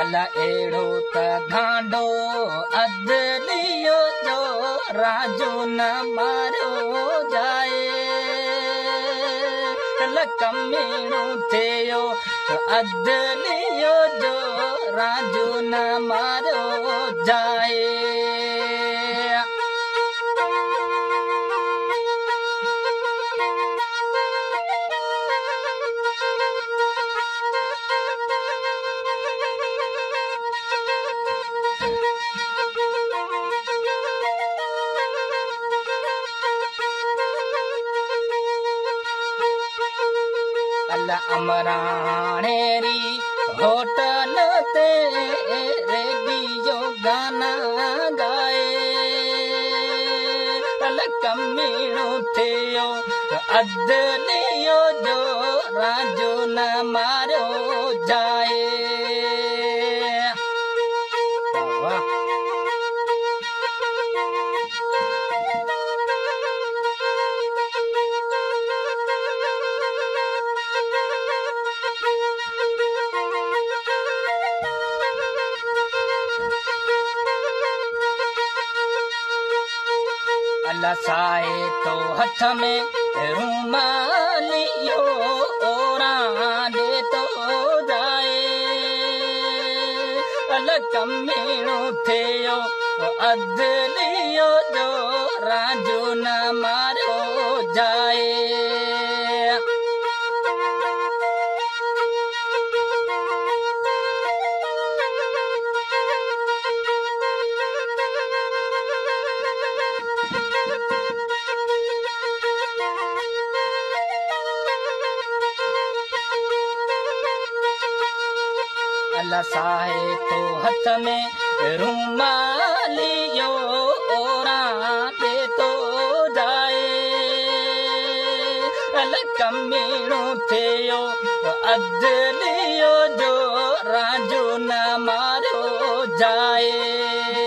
अला एड़ो त घांडो अदलियो जो राजू न मारो जाए कमीणो थियो अदलियो जो राजू न मारो जाए अमराणेरी होटल ते रेडियो गाना गाए कमीणो थियो अदलियो जो राजू न मारो जाए साए तो हथ में रूमालियो ओरा दे तो जाए कमीणो थियो अदलियो जो राजू न मारो जाए साए तो हथ में रूमालियो ओरा दे तो जाए कमीणो थियो अदलियो जो राजू न मारो जाए।